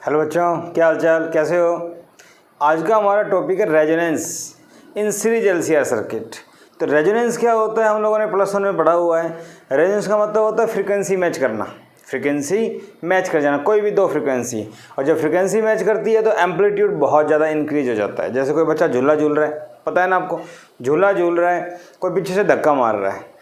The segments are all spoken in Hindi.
हेलो बच्चों, क्या हाल चाल, कैसे हो। आज का हमारा टॉपिक है resonance in series LCR circuit. तो रेजोनेंस क्या होता है हम लोगों ने +1 में पढ़ा हुआ है। रेजोनेंस का मतलब होता है फ्रीक्वेंसी मैच करना, फ्रीक्वेंसी मैच कर जाना, कोई भी दो फ्रीक्वेंसी। और जब फ्रीक्वेंसी मैच करती है तो एम्पलीट्यूड बहुत ज़्यादा इंक्रीज हो जाता है। जैसे कोई बच्चा झूला झूल रहा है, पता है ना आपको, झूला झूल रहा है, कोई पीछे से धक्का मार रहा है,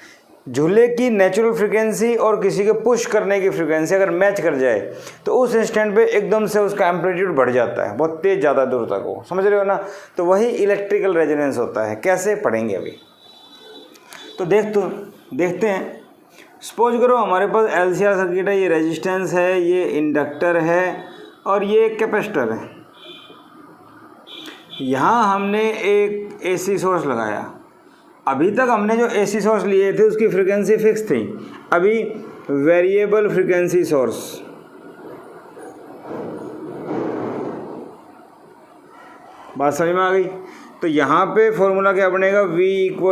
झूले की नेचुरल फ्रीक्वेंसी और किसी के पुश करने की फ्रीक्वेंसी अगर मैच कर जाए तो उस इंस्टेंट पे एकदम से उसका एम्पलीट्यूड बढ़ जाता है, बहुत तेज़ ज़्यादा दूर तक हो, समझ रहे हो ना। तो वही इलेक्ट्रिकल रेजोनेंस होता है। कैसे पढ़ेंगे अभी, तो देखते हैं। सपोज करो हमारे पास एलसीआर सर्किट है, ये रेजिस्टेंस है, ये इंडक्टर है और ये कैपेसिटर है। यहाँ हमने एक एसी सोर्स लगाया। अभी तक हमने जो एसी सोर्स लिए थे उसकी फ्रीक्वेंसी फिक्स थी, अभी वेरिएबल फ्रीक्वेंसी सोर्स, बात समझ में आ गई। तो यहाँ पे फॉर्मूला क्या बनेगा, V =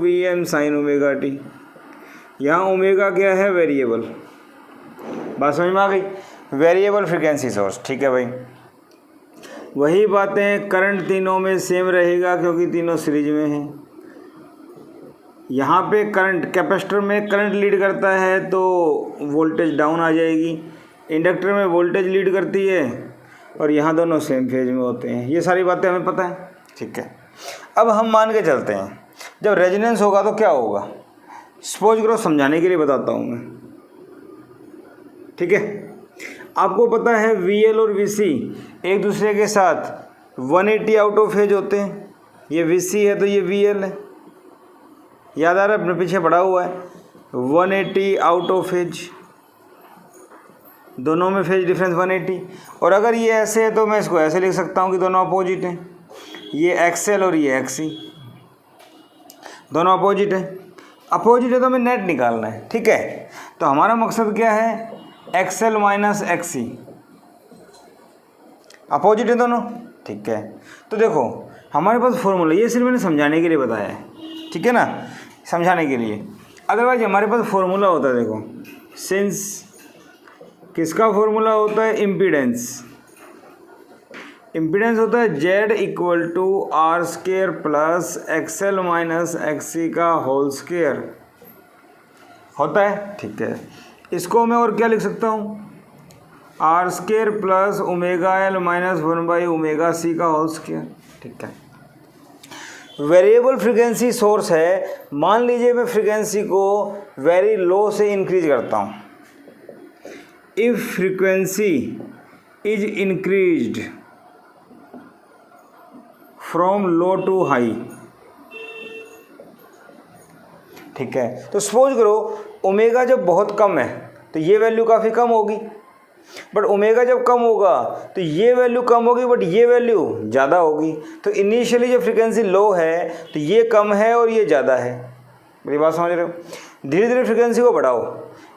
Vm sin omega T. यहाँ ओमेगा क्या है, वेरिएबल, बात समझ में आ गई, वेरिएबल फ्रीक्वेंसी सोर्स। ठीक है भाई, वही बातें करंट तीनों में सेम रहेगा क्योंकि तीनों सीरीज में हैं। यहाँ पे करंट, कैपेसिटर में करंट लीड करता है तो वोल्टेज डाउन आ जाएगी, इंडक्टर में वोल्टेज लीड करती है और यहाँ दोनों सेम फेज में होते हैं। ये सारी बातें हमें पता है, ठीक है। अब हम मान के चलते हैं जब रेजोनेंस होगा तो क्या होगा। सपोज करो, समझाने के लिए बताता हूँ मैं, ठीक है। आपको पता है VL और VC एक दूसरे के साथ 180 आउट ऑफ फेज होते हैं। ये VC है तो ये VL है, याद आ रहा है, अपने पीछे पड़ा हुआ है। 180 आउट ऑफ फेज, दोनों में फेज डिफरेंस 180। और अगर ये ऐसे है तो मैं इसको ऐसे लिख सकता हूँ कि दोनों अपोजिट हैं, ये XL और ये XC, दोनों अपोजिट है। अपोजिट है तो हमें नेट निकालना है, ठीक है। तो हमारा मकसद क्या है, XL - XC, अपोजिट है दोनों, ठीक है। तो देखो हमारे पास फॉर्मूला, ये सिर्फ मैंने समझाने के लिए बताया है, ठीक है ना, समझाने के लिए। अदरवाइज हमारे पास फॉर्मूला होता है, देखो, सिंस किसका फॉर्मूला होता है, इम्पीडेंस। इम्पीडेंस होता है Z = R² + XL - XC का होल स्क्वायर होता है, ठीक है। इसको मैं और क्या लिख सकता हूँ, R² + ω/L - 1/ωc का होल स्क्वायर, ठीक है। वेरिएबल फ्रीक्वेंसी सोर्स है। मान लीजिए मैं फ्रीक्वेंसी को वेरी लो से इंक्रीज करता हूँ। If frequency is increased from low to high, ठीक है। तो सपोज करो ओमेगा जब बहुत कम है तो ये वैल्यू काफ़ी कम होगी, बट ओमेगा जब कम होगा तो ये वैल्यू कम होगी बट ये वैल्यू ज़्यादा होगी। तो इनिशियली जो फ्रीक्वेंसी लो है तो ये कम है और ये ज़्यादा है, मेरी बात समझ रहे हो। धीरे धीरे फ्रीक्वेंसी को बढ़ाओ,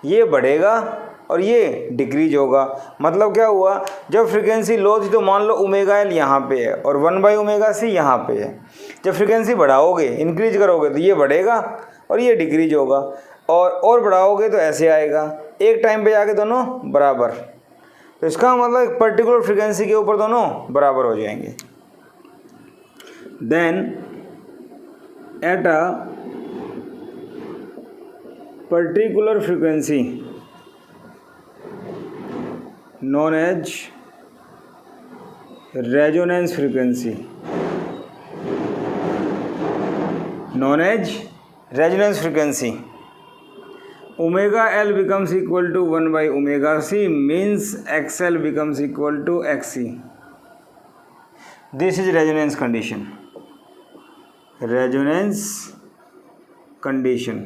ये बढ़ेगा और ये डिक्रीज होगा। मतलब क्या हुआ, जब फ्रीक्वेंसी लो थी तो मान लो ω/L यहाँ पे है और 1/ωc यहाँ पे है। जब फ्रीक्वेंसी बढ़ाओगे, इंक्रीज करोगे तो ये बढ़ेगा और ये डिक्रीज होगा, और बढ़ाओगे तो ऐसे आएगा, एक टाइम पे जाके दोनों बराबर। तो इसका मतलब एक पर्टिकुलर फ्रीक्वेंसी के ऊपर दोनों बराबर हो जाएंगे। Then at a particular frequency known as resonance frequency, known as resonance frequency, ω/L becomes equal to 1/ωc, means XL becomes equal to XC. This is resonance condition. Resonance condition.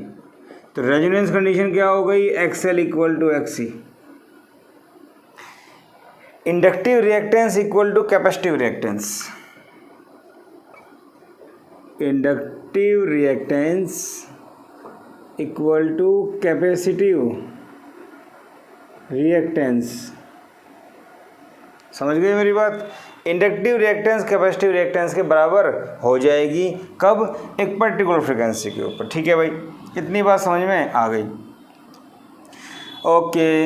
तो resonance condition क्या हो गई, XL = XC। Inductive reactance equal to capacitive reactance, inductive reactance equal to capacitive reactance. समझ गए मेरी बात। इंडक्टिव रिएक्टेंस कैपेसिटिव रिएक्टेंस के बराबर हो जाएगी, कब, एक पर्टिकुलर फ्रीक्वेंसी के ऊपर, ठीक है भाई। इतनी बात समझ में आ गई, ओके।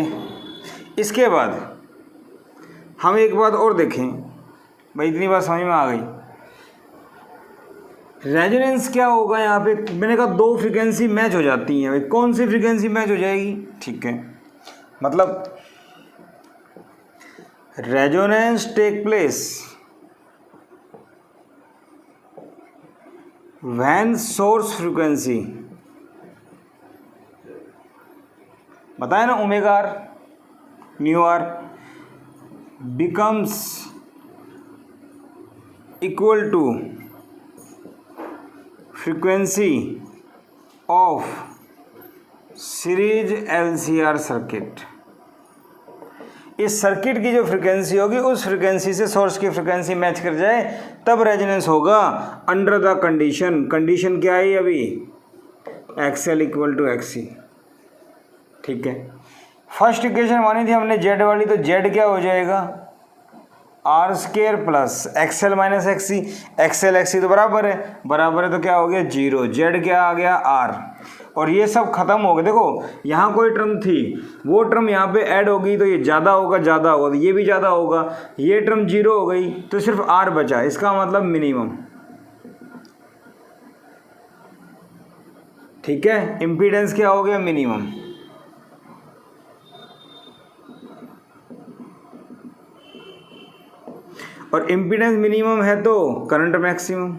इसके बाद हम एक बात और देखें भाई, इतनी बात समझ में आ गई। रेजोनेंस क्या होगा यहाँ पे, मैंने कहा दो फ्रीक्वेंसी मैच हो जाती हैं भाई, कौन सी फ्रीक्वेंसी मैच हो जाएगी, ठीक है, मतलब resonance take place when source frequency, बताया ना, omega R nu R becomes equal to frequency of series LCR circuit. इस सर्किट की जो फ्रीक्वेंसी होगी उस फ्रीक्वेंसी से सोर्स की फ्रीक्वेंसी मैच कर जाए तब रेजोनेंस होगा। अंडर द कंडीशन, कंडीशन क्या है अभी, XL इक्वल टू XC, ठीक है। फर्स्ट इक्वेशन मानी थी हमने जेड वाली, तो जेड क्या हो जाएगा, R square plus XL minus XC, XL XC तो बराबर है तो क्या हो गया 0, जेड क्या आ गया R, और ये सब खत्म हो गए। देखो यहाँ कोई टर्म थी, वो टर्म यहाँ पे ऐड होगी तो ये ज़्यादा होगा तो ये भी ज़्यादा होगा, ये टर्म 0 हो गई तो सिर्फ R बचा, इसका मतलब मिनिमम, ठीक है। इम्पीडेंस क्या हो गया, मिनिमम। और इम्पीडेंस मिनिमम है तो करंट मैक्सिमम।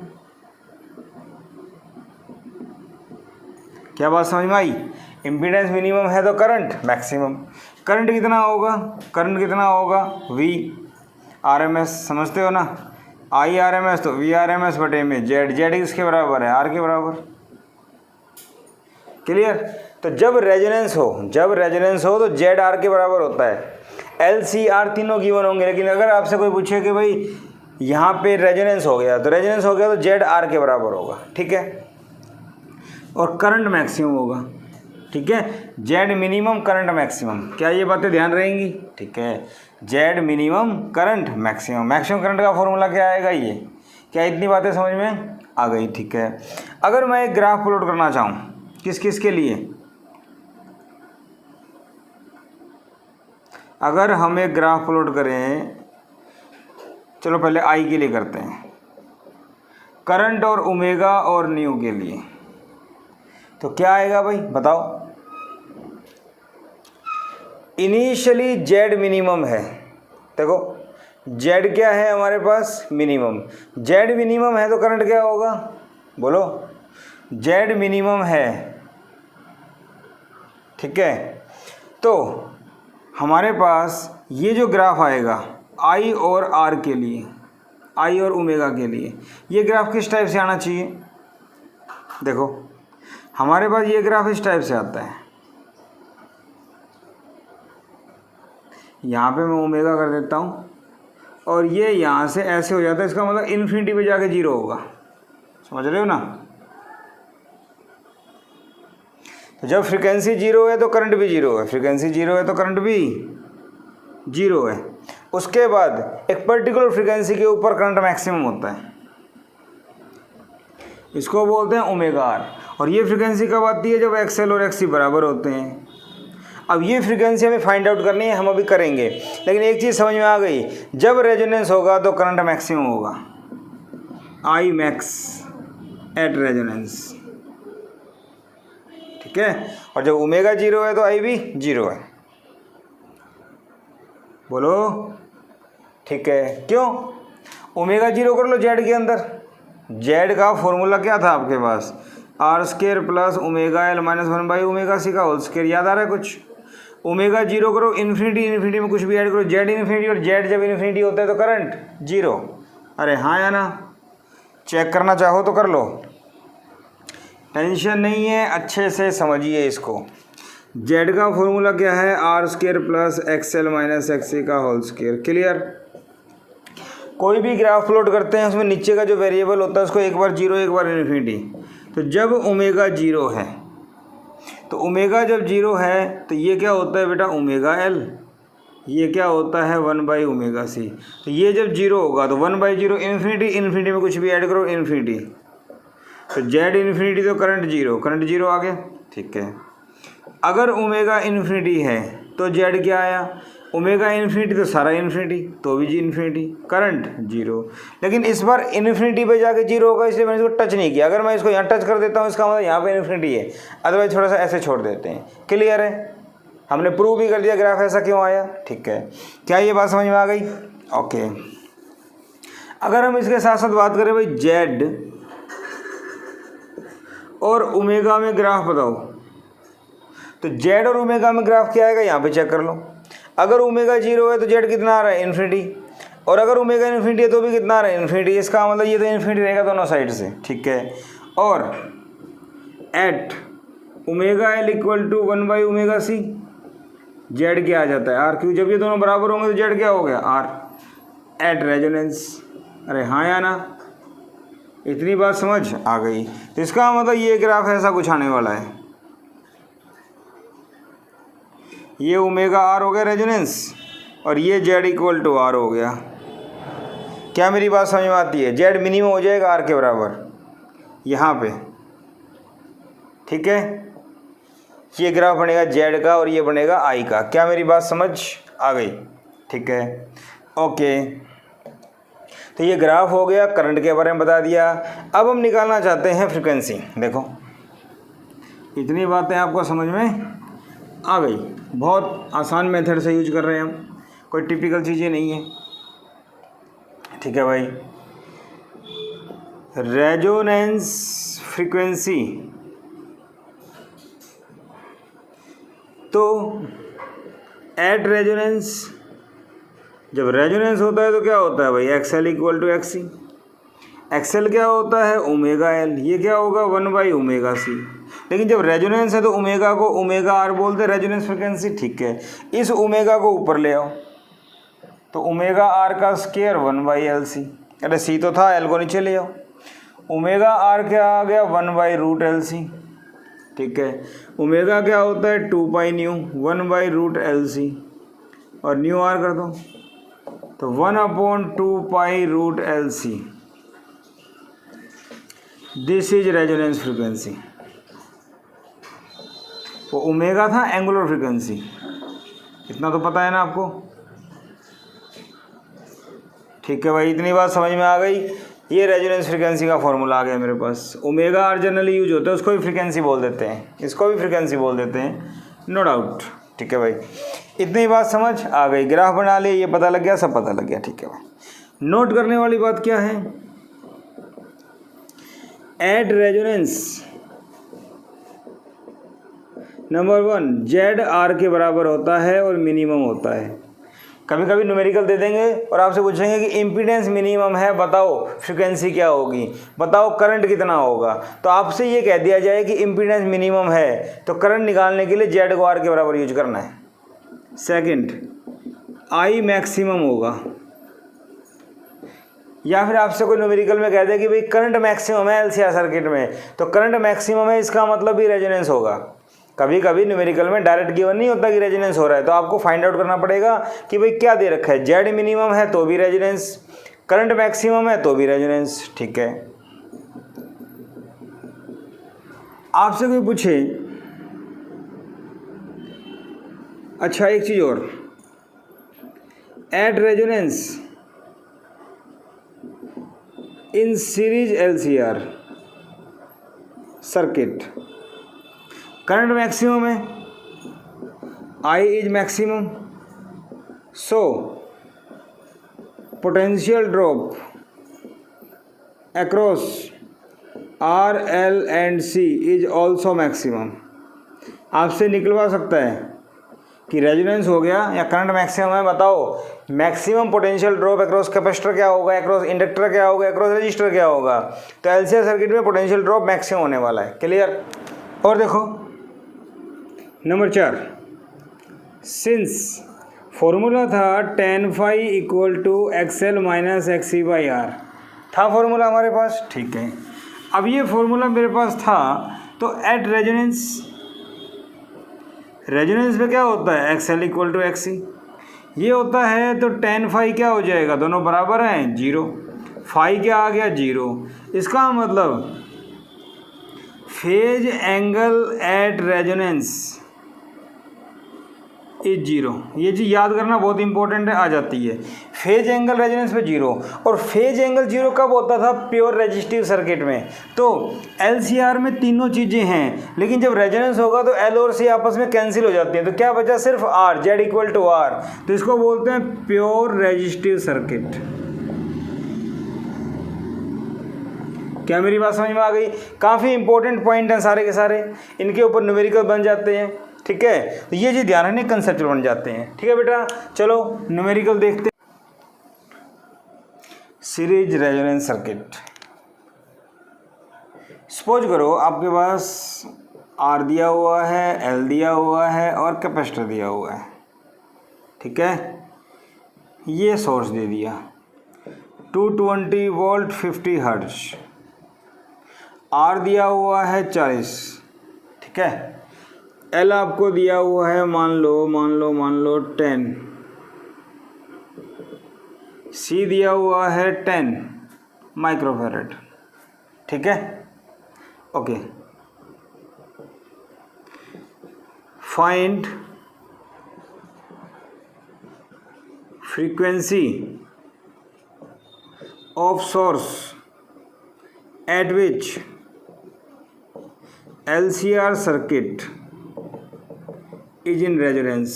क्या बात समझ में आई, इम्पीडेंस मिनिमम है तो करंट मैक्सिमम। करंट कितना होगा, V RMS, समझते हो ना, I RMS तो V RMS बटे में जेड, जेड किसके बराबर है, R के बराबर, क्लियर। तो जब रेजोनेंस हो तो जेड R के बराबर होता है, LCR तीनों गिवन होंगे। लेकिन अगर आपसे कोई पूछे कि भाई यहाँ पे रेजोनेंस हो गया तो जेड R के बराबर होगा, ठीक है, और करंट मैक्सिमम होगा, ठीक है। जेड मिनिमम करंट मैक्सिमम, क्या ये बातें ध्यान रहेंगी, ठीक है। Z minimum current maximum current का फॉर्मूला क्या आएगा, ये क्या, इतनी बातें समझ में आ गई, ठीक है। अगर मैं एक ग्राफ प्लॉट करना चाहूँ किस किस के लिए, अगर हम एक ग्राफ प्लॉट करें, चलो पहले आई के लिए करते हैं, करंट और ओमेगा और न्यू के लिए, तो क्या आएगा भाई बताओ। इनिशियली जेड मिनिमम है, देखो जेड क्या है हमारे पास, मिनिमम। जेड मिनिमम है तो करंट क्या होगा, बोलो, जेड मिनिमम है, ठीक है। तो हमारे पास ये जो ग्राफ आएगा आई और आर के लिए, आई और ओमेगा के लिए, ये ग्राफ किस टाइप से आना चाहिए, देखो हमारे पास ये ग्राफ इस टाइप से आता है, यहाँ पे मैं ओमेगा कर देता हूँ और ये यहाँ से ऐसे हो जाता है, इसका मतलब इन्फिनिटी पे जाके 0 होगा, समझ रहे हो ना। तो जब फ्रीक्वेंसी 0 है तो करंट भी 0 है, फ्रीक्वेंसी 0 है तो करंट भी 0 है। उसके बाद एक पर्टिकुलर फ्रीक्वेंसी के ऊपर करंट मैक्सिमम होता है, इसको बोलते हैं ओमेगा आर। और ये फ्रीक्वेंसी कब आती है, जब XL और XC बराबर होते हैं। अब ये फ्रीक्वेंसी हमें फाइंड आउट करनी है, हम अभी करेंगे, लेकिन एक चीज़ समझ में आ गई, जब रेजोनेंस होगा तो करंट मैक्सिमम होगा, I मैक्स एट रेजोनेंस, ठीक है। और जब ओमेगा 0 है तो I भी 0 है, बोलो, ठीक है। क्यों, ओमेगा 0 कर लो जेड के अंदर, जेड का फॉर्मूला क्या था आपके पास, R square plus omega L minus 1 by omega C का होल स्केयर, याद आ रहा है कुछ। ओमेगा 0 करो, इन्फिनिटी में कुछ भी ऐड करो, जेड इन्फिनिटी, और जेड जब इन्फिनिटी होता है तो करंट 0। अरे हाँ या ना, चेक करना चाहो तो कर लो, टेंशन नहीं है, अच्छे से समझिए इसको। जेड का फॉर्मूला क्या है, R square plus XL minus XC का होल स्केयर, क्लियर। कोई भी ग्राफ प्लॉट करते हैं उसमें नीचे का जो वेरिएबल होता है उसको एक बार 0 एक बार इन्फिनिटी। तो जब ओमेगा 0 है, तो ओमेगा जब 0 है तो ये क्या होता है बेटा, ओमेगा एल, ये क्या होता है 1 बाई ओमेगा सी। तो ये जब 0 होगा तो 1 बाई 0 इन्फिनिटी में कुछ भी ऐड करो इन्फिनिटी, तो जेड इन्फिनिटी तो करंट 0 आ गया, ठीक है। अगर ओमेगा इन्फिनिटी है तो जेड क्या आया, ओमेगा इन्फिनिटी तो सारा इन्फिनिटी, तो भी जी इन्फिनिटी, करंट जीरो। लेकिन इस बार इन्फिनिटी पे जाके जीरो होगा, इसलिए मैंने इसको टच नहीं किया। अगर मैं इसको यहाँ टच कर देता हूँ इसका मतलब यहाँ पे इन्फिनिटी है, अदरवाइज थोड़ा सा ऐसे छोड़ देते हैं। क्लियर है, हमने प्रूव भी कर दिया ग्राफ ऐसा क्यों आया। ठीक है, क्या ये बात समझ में आ गई? ओके। अगर हम इसके साथ साथ बात करें भाई जेड और ओमेगा में ग्राफ बताओ, तो जेड और ओमेगा में ग्राफ क्या आएगा यहाँ पे चेक कर लो। अगर ओमेगा जीरो है तो जेड कितना आ रहा है? इन्फिनिटी। और अगर ओमेगा इन्फिनिटी है तो भी कितना आ रहा है? इन्फिनिटी। इसका मतलब ये तो इन्फिनिटी रहेगा दोनों साइड से। ठीक है, और at omega L equal to one by omega C, Z क्या आ जाता है? आर। क्यों? जब ये दोनों बराबर होंगे तो जेड क्या हो गया? आर। At resonance. अरे हाँ या ना? इतनी बात समझ आ गई। तो इसका मतलब ये ग्राफ ऐसा कुछ आने वाला है। ये ओमेगा आर हो गया रेजोनेंस, और ये जेड इक्वल टू आर हो गया। क्या मेरी बात समझ में आती है? जेड मिनिमम हो जाएगा आर के बराबर यहाँ पे। ठीक है, ये ग्राफ बनेगा जेड का और ये बनेगा आई का। क्या मेरी बात समझ आ गई? ठीक है, ओके। तो ये ग्राफ हो गया, करंट के बारे में बता दिया। अब हम निकालना चाहते हैं फ्रीक्वेंसी। देखो इतनी बातें आपको समझ में आ गई। बहुत आसान मेथड से यूज कर रहे हैं हम, कोई टिपिकल चीज़ें नहीं है। ठीक है भाई, रेजोनेंस फ्रीक्वेंसी, तो एट रेजोनेंस, जब रेजोनेंस होता है तो क्या होता है भाई? XL equal to XC. XL क्या होता है? Omega L. ये क्या होगा? 1/ओमेगा सी। लेकिन जब रेजोनेंस है तो ओमेगा को ओमेगा आर बोलते हैं, रेजोनेंस फ्रिक्वेंसी। ठीक है, इस ओमेगा को ऊपर ले आओ तो ओमेगा आर का स्क्वायर 1/LC। अरे सी तो था, एल को नीचे ले आओ। ओमेगा आर क्या आ गया? 1/√LC। ठीक है, ओमेगा क्या होता है? 2 न्यू, 1/√LC, और न्यू आर कर दो तो 1/2π√LC। This is resonance frequency. वो ओमेगा था एंगुलर फ्रीक्वेंसी, इतना तो पता है ना आपको। ठीक है भाई, इतनी बात समझ में आ गई। ये रेजोनेंस फ्रीक्वेंसी का फॉर्मूला आ गया मेरे पास। ओमेगा आर जनरली यूज होता है, उसको भी फ्रीक्वेंसी बोल देते हैं, इसको भी फ्रीक्वेंसी बोल देते हैं, नो डाउट। ठीक है भाई, इतनी बात समझ आ गई। ग्राफ बना लिए, ये पता लग गया, सब पता लग गया। ठीक है भाई, नोट करने वाली बात क्या है? At resonance number 1 Z R के बराबर होता है और मिनिमम होता है। कभी कभी न्यूमेरिकल दे देंगे और आपसे पूछेंगे कि इम्पीडेंस मिनिमम है, बताओ फ्रीक्वेंसी क्या होगी, बताओ करंट कितना होगा। तो आपसे ये कह दिया जाए कि इम्पीडेंस मिनिमम है तो करंट निकालने के लिए जेड को आर के बराबर यूज करना है। सेकंड, आई मैक्सिमम होगा। या फिर आपसे कोई न्यूमेरिकल में कह दे कि भाई करंट मैक्सिमम है एलसीआर सर्किट में, तो करंट मैक्सिमम है, इसका मतलब भी रेजोनेंस होगा। कभी कभी न्यूमेरिकल में डायरेक्ट गिवन नहीं होता कि रेजोनेंस हो रहा है, तो आपको फाइंड आउट करना पड़ेगा कि भाई क्या दे रखा है। जेड मिनिमम है तो भी रेजोनेंस, करंट मैक्सिमम है तो भी रेजोनेंस। ठीक है, आपसे कोई पूछे, अच्छा एक चीज़ और, at resonance in series LCR circuit current maximum है, I is maximum, so potential drop across R L and C is also maximum. आपसे निकलवा सकता है कि रेजोनेंस हो गया या करंट मैक्सिमम है, बताओ maximum potential drop across capacitor क्या होगा, अक्रॉस इंडक्टर क्या होगा, अक्रॉस रजिस्टर क्या होगा। तो एलसीआर सर्किट में पोटेंशियल ड्रॉप मैक्सिमम होने वाला है। क्लियर? और देखो नंबर 4, सिंस फॉर्मूला था tan phi equal to XL minus XC/R, था फॉर्मूला हमारे पास। ठीक है, अब ये फॉर्मूला मेरे पास था तो एट रेजोनेंस में क्या होता है? XL इक्वल टू XC, ये होता है तो tan phi क्या हो जाएगा? दोनों बराबर हैं 0, phi क्या आ गया? 0। इसका मतलब phase angle at resonance is zero. ये चीज़ याद करना बहुत इंपॉर्टेंट है, आ जाती है। फेज एंगल रेजोनेंस पे जीरो, और फेज एंगल जीरो कब होता था? प्योर रेजिस्टिव सर्किट में। तो LCR में तीनों चीज़ें हैं, लेकिन जब रेजोनेंस होगा तो L और C आपस में कैंसिल हो जाती हैं, तो क्या बचा? सिर्फ R, Z equal to R। तो इसको बोलते हैं प्योर रेजिस्टिव सर्किट। क्या मेरी बात समझ में आ गई? काफ़ी इंपॉर्टेंट पॉइंट हैं सारे के सारे, इनके ऊपर न्यूमेरिकल बन जाते हैं, ठीक है। तो ये चीज़ ध्यान रखनी, कंसेप्चुअल बन जाते हैं, ठीक है बेटा। चलो न्यूमेरिकल देखते हैं। Series resonance circuit. सपोज करो आपके पास R दिया हुआ है, L दिया हुआ है और कैपेसिटर दिया हुआ है, ठीक है। ये सोर्स दे दिया 220 वोल्ट 50 हर्ट्ज, R दिया हुआ है 40, ठीक है। L आपको दिया हुआ है मान लो 10, C दिया हुआ है 10 माइक्रोफैरड, ठीक है। Okay, find frequency of source eight which LCR circuit is in resonance.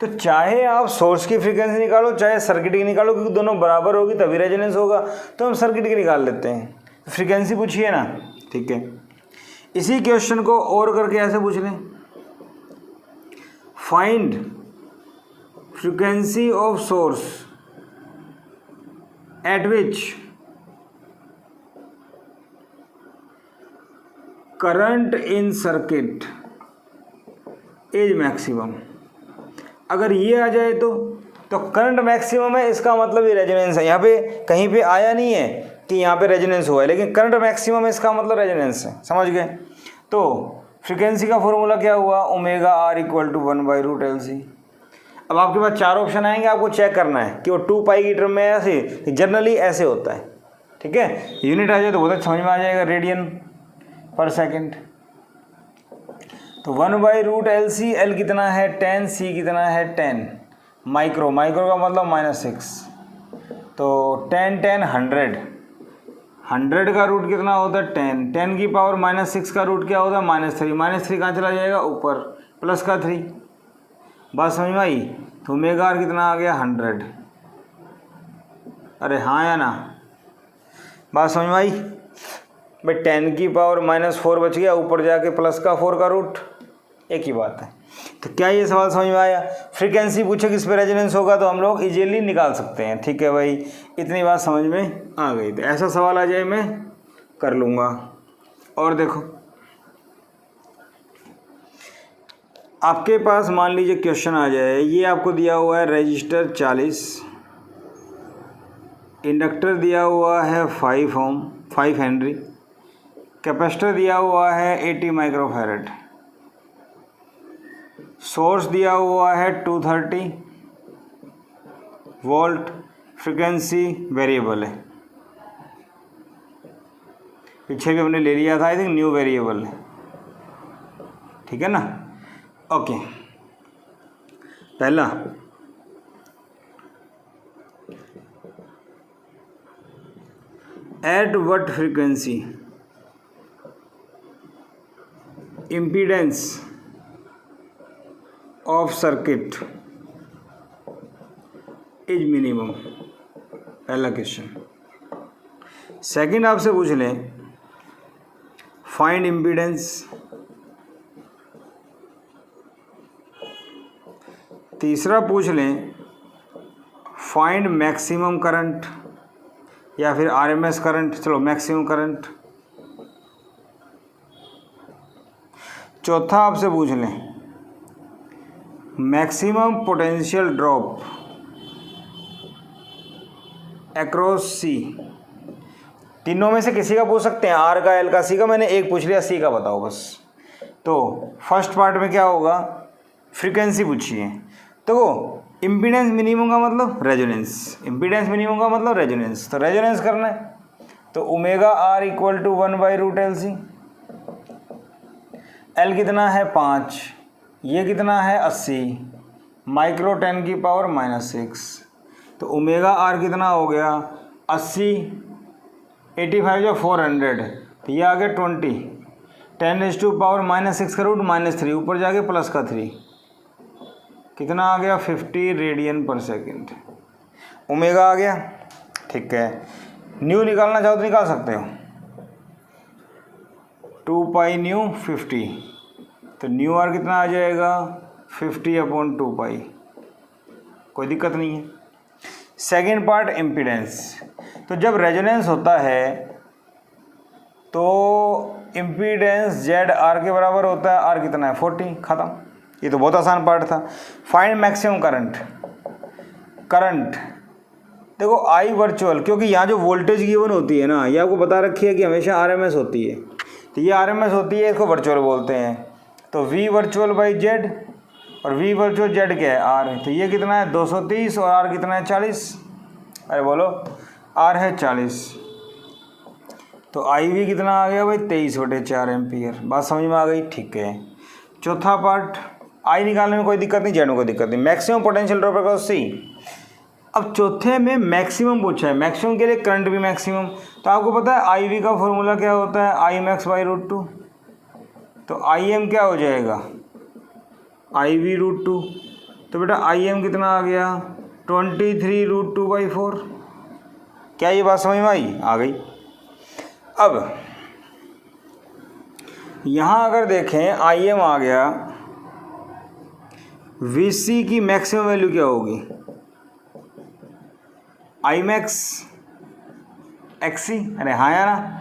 तो चाहे आप सोर्स की फ्रीक्वेंसी निकालो चाहे सर्किट की निकालो, क्योंकि दोनों बराबर होगी तभी रेजोनेंस होगा, तो हम सर्किट की निकाल लेते हैं। फ्रीक्वेंसी पूछिए ना, ठीक है। इसी क्वेश्चन को और करके ऐसे पूछ लें, find frequency of source eight which current in circuit is maximum. अगर ये आ जाए तो करंट मैक्सिमम है, इसका मतलब ये रेजोनेंस है। यहाँ पे कहीं पे आया नहीं है कि यहाँ पे रेजोनेंस हुआ है, लेकिन करंट मैक्सिमम है, इसका मतलब रेजोनेंस है, समझ गए। तो फ्रीक्वेंसी का फॉर्मूला क्या हुआ? Omega R equal to 1/√LC। अब आपके पास चार ऑप्शन आएंगे, आपको चेक करना है कि वो 2 पाई की टर्म में ऐसे, जनरली ऐसे होता है, ठीक है। यूनिट आ जाए तो बहुत अच्छा समझ में आ जाएगा, रेडियन पर सेकेंड। तो 1/√LC, L कितना है 10, C कितना है 10, माइक्रो का मतलब -6, तो 10 10 100 का रूट कितना होता है 10, 10 की पावर -6 का रूट क्या होता है -3, -3 कहाँ चला जाएगा? ऊपर, प्लस का 3। बात समझ में आई? तो ओमेगा R कितना आ गया 100। अरे हाँ या ना? बात समझ में आई भाई? 10 की पावर -4 बच गया, ऊपर जाके प्लस का 4 का रूट, एक ही बात है। तो क्या ये सवाल समझ में आया? फ्रीक्वेंसी पूछे किस पे रेजोनेंस होगा तो हम लोग इजीली निकाल सकते हैं, ठीक है भाई। इतनी बात समझ में आ गई। तो ऐसा सवाल आ जाए मैं कर लूँगा। और देखो आपके पास मान लीजिए क्वेश्चन आ जाए, ये आपको दिया हुआ है रजिस्टर 40, इंडक्टर दिया हुआ है 5 हेनरी, कैपेसिटर दिया हुआ है 80 माइक्रोफैरड, सोर्स दिया हुआ है 230 वोल्ट, फ्रीक्वेंसी वेरिएबल है। पीछे भी हमने ले लिया था, आई थिंक न्यू वेरिएबल है, ठीक है ना। ओके, पहला at what frequency impedance of circuit is minimum, पहला क्वेश्चन। सेकंड आपसे पूछ लें फाइंड इम्पीडेंस, तीसरा पूछ लें फाइंड मैक्सिमम करंट या फिर RMS करंट, चलो मैक्सिमम करंट। चौथा आपसे पूछ लें maximum potential drop across C। तीनों में से किसी का पूछ सकते हैं, R का, L का, C का। मैंने एक पूछ लिया, C का बताओ बस। तो फर्स्ट पार्ट में क्या होगा? फ्रीक्वेंसी पूछिए। तो इम्पीडेंस मिनिमम का मतलब रेजोनेंस, इम्पीडेंस मिनिमम का मतलब रेजोनेंस, तो रेजोनेंस करना है। तो omega R equal to 1/√LC। L कितना है 5, ये कितना है 80 माइक्रो 10 की पावर -6, तो ओमेगा आर कितना हो गया 80, 85 जो 400, तो ये आ गया 20, 10⁻⁻6 का रूट -3, ऊपर जाके प्लस का 3, कितना आ गया 50 रेडियन पर सेकेंड, ओमेगा आ गया। ठीक है, न्यू निकालना चाहो तो निकाल सकते हो, 2 पाई न्यू 50, तो न्यू आर कितना आ जाएगा 50/2 पाई, कोई दिक्कत नहीं है। सेकेंड पार्ट इम्पीडेंस, तो जब रेजोनेंस होता है तो इम्पीडेंस जेड आर के बराबर होता है, आर कितना है 40, ख़त्म। ये तो बहुत आसान पार्ट था। फाइंड मैक्सिमम करंट देखो आई वर्चुअल, क्योंकि यहाँ जो वोल्टेज गिवन होती है ना, ये आपको बता रखी है कि हमेशा आरएमएस होती है, तो ये आरएमएस होती है, इसको वर्चुअल बोलते हैं। तो वी वर्चुअल बाई जेड, और वी वर्चुअल जेड क्या है आर, तो ये कितना है 230 और आर कितना है 40, अरे बोलो आर है 40, तो आई वी कितना आ गया भाई 23/4 एम्पियर। बात समझ में आ गई? ठीक है। चौथा पार्ट, आई निकालने में कोई दिक्कत नहीं, जेड में कोई दिक्कत नहीं। मैक्सिमम पोटेंशियल ड्रॉप अक्रॉस सी, अब चौथे में मैक्सिमम पूछा है, मैक्सिमम के लिए करंट भी मैक्सिमम, तो आपको पता है आई वी का फॉर्मूला क्या होता है, आई मैक्स बाई √2, तो आई एम क्या हो जाएगा आई वी √2, तो बेटा आई एम कितना आ गया 23√2/4। क्या ये बात समझ में आई? आ गई। अब यहाँ अगर देखें आई एम आ गया, वी सी की मैक्सिमम वैल्यू क्या होगी, आई मैक्स एक्सी, अरे हाँ यार ना,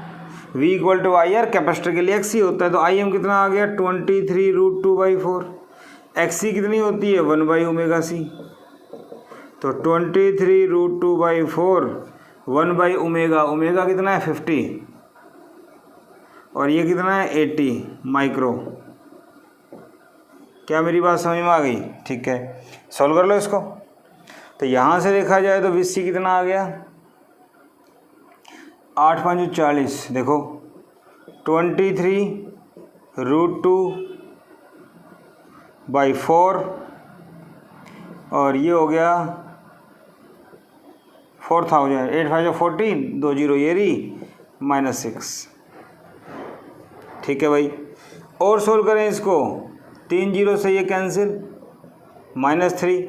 V equal to I R, capacitor के लिए XC होता है, तो आई एम कितना आ गया 23√2/4, XC कितनी होती है 1/ωc, तो 23√2/4 1/ω, ओमेगा कितना है 50 और ये कितना है 80 माइक्रो। क्या मेरी बात समझ में आ गई? ठीक है, सॉल्व कर लो इसको। तो यहाँ से देखा जाए तो VC कितना आ गया 8×5 = 40, देखो 23√2/4 और ये हो गया 4000, 8×5 = 14, 2 0 ये रही -6। ठीक है भाई, और सोल्व करें इसको, 3 0 से ये कैंसिल, -3,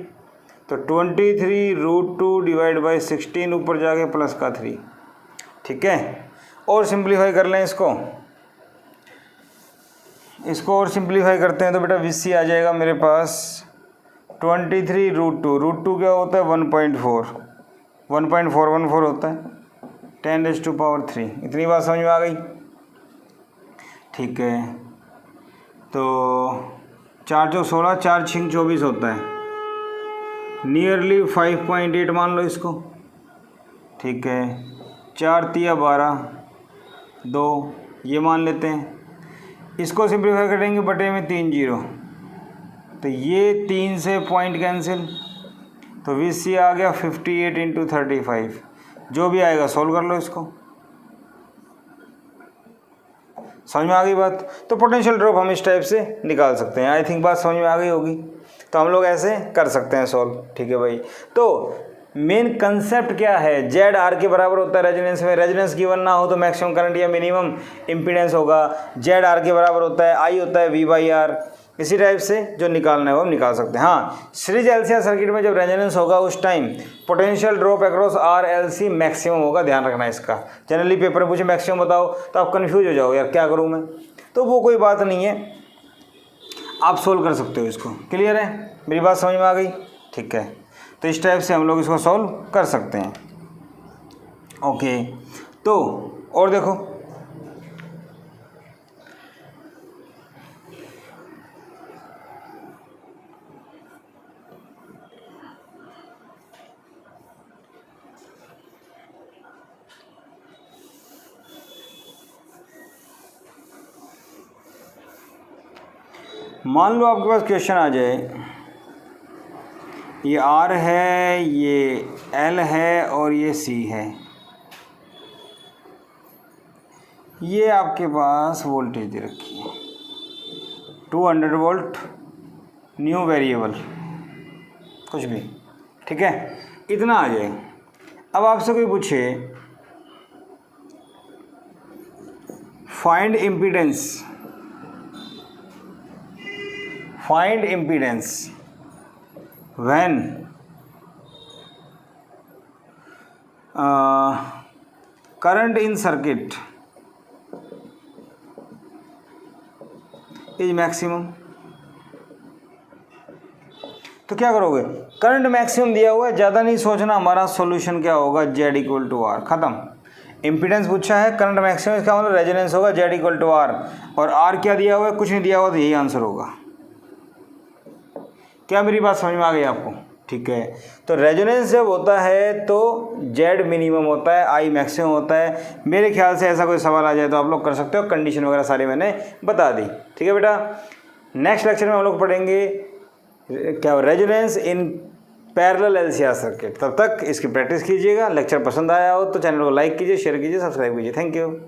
तो 23√2/16 ऊपर जाके प्लस का 3। ठीक है, और सिंप्लीफाई कर लें इसको और सिंप्लीफाई करते हैं तो बेटा VC आ जाएगा मेरे पास 23√2 क्या होता है 1.414 होता है, 10⁻³ इतनी बात समझ में आ गई? ठीक है, तो 4 × 16 4 × 6 = 24 होता है, नियरली 5.8 मान लो इसको। ठीक है, 4 × 3 = 12, 2 ये मान लेते हैं, इसको सिंप्लीफाई करेंगे बटे में 3 0, तो ये 3 से पॉइंट कैंसिल, तो VC आ गया 58 × 35, जो भी आएगा सोल्व कर लो इसको। समझ में आ गई बात? तो पोटेंशियल ड्रॉप हम इस टाइप से निकाल सकते हैं। आई थिंक बात समझ में आ गई होगी, तो हम लोग ऐसे कर सकते हैं सॉल्व। ठीक है भाई, तो मेन कंसेप्ट क्या है, जेड आर के बराबर होता है रेजोनेंस में, रेजोनेंस गिवन ना हो तो मैक्सिमम करंट या मिनिमम इम्पीडेंस होगा, जेड आर के बराबर होता है, आई होता है V/R, इसी टाइप से जो निकालना है वो हम निकाल सकते हैं। हाँ, सीरीज LCR सर्किट में जब रेजोनेंस होगा उस time potential drop across RLC maximum होगा, ध्यान रखना है इसका। जनरली पेपर में पूछे मैक्सिमम बताओ तो आप कन्फ्यूज हो जाओ, यार क्या करूँ मैं, तो वो कोई बात नहीं है, आप सोल्व कर सकते हो इसको। क्लियर है? मेरी बात समझ में आ गई? ठीक है, तो इस टाइप से हम लोग इसको सॉल्व कर सकते हैं। ओके, तो और देखो, मान लो आपके पास क्वेश्चन आ जाए, ये R है, ये L है और ये C है, ये आपके पास वोल्टेज दे रखी है, 200 वोल्ट न्यू वेरिएबल, कुछ भी, ठीक है, इतना आ जाए। अब आपसे कोई पूछे find impedance, when current in circuit is maximum, तो क्या करोगे? करंट मैक्सिमम दिया हुआ है, ज़्यादा नहीं सोचना, हमारा सॉल्यूशन क्या होगा, Z इक्वल टू R, खत्म। इम्पीडेंस पूछा है, करंट मैक्सिमम, इसका मतलब रेजोनेंस होगा Z इक्वल टू R, और R क्या दिया हुआ है? कुछ नहीं दिया हुआ, तो यही आंसर होगा। क्या मेरी बात समझ में आ गई आपको? ठीक है, तो रेजोनेंस जब होता है तो Z मिनिमम होता है, I मैक्सिमम होता है। मेरे ख्याल से ऐसा कोई सवाल आ जाए तो आप लोग कर सकते हो, कंडीशन वगैरह सारी मैंने बता दी, ठीक है बेटा। नेक्स्ट लेक्चर में हम लोग पढ़ेंगे क्या, resonance in parallel LCR circuit. तब तक इसकी प्रैक्टिस कीजिएगा। लेक्चर पसंद आया हो तो चैनल को लाइक कीजिए, शेयर कीजिए, सब्सक्राइब कीजिए। Thank you.